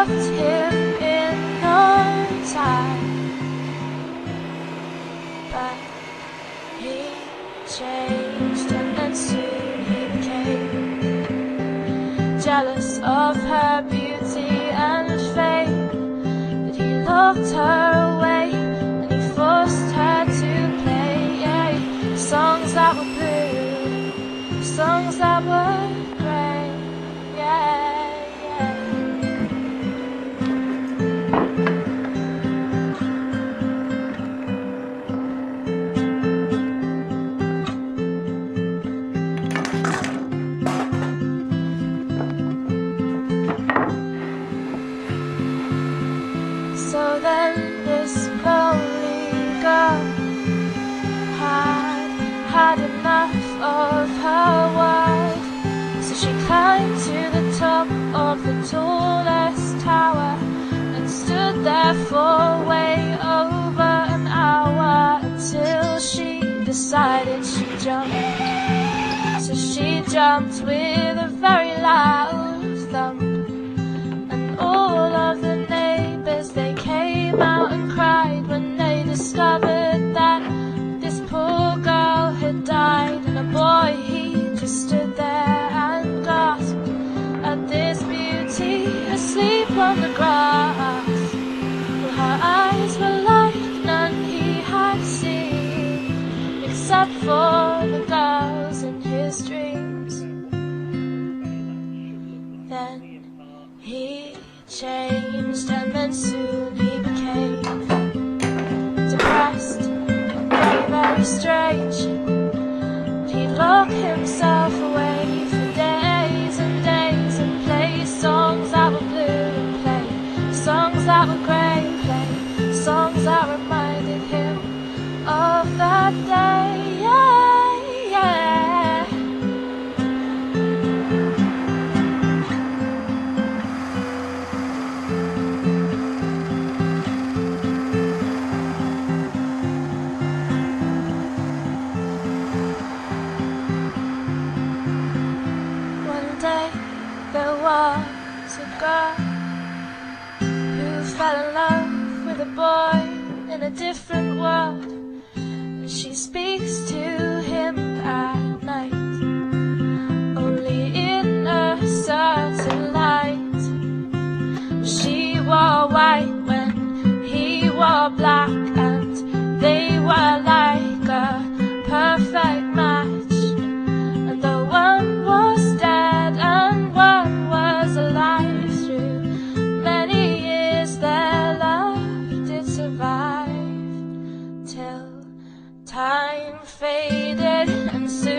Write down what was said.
left him in no time, but he changed and then soon he became jealous of her beauty and fame, that he locked her away and he forced her to play songs that were blue, songs that were grey, So then this lonely girl had enough of her world, so she climbed to the top of the tallest tower and stood there for way over an hour, until she decided she'd jump. So she jumped with a very loud thump, and all of the neighbors, they came out and cried when they discovered that this poor girl had died. And a boy, he just stood there and gasped at this beauty asleep on the grass. Well, her eyes were like none he had seen, except for the girls in his dreams. Then he changed and then soon he became depressed, very, very strange. He'd lock himself away for days and days and play songs that were blue, and play songs that were grey, play songs that reminded him of that day, There was a girl who fell in love with a boy in a different world, and she speaks to him at night, only in a certain light. She wore white when he wore black, and they were like a perfect match. And though one was dead and one was alive, through many years their love did survive, till time faded and soon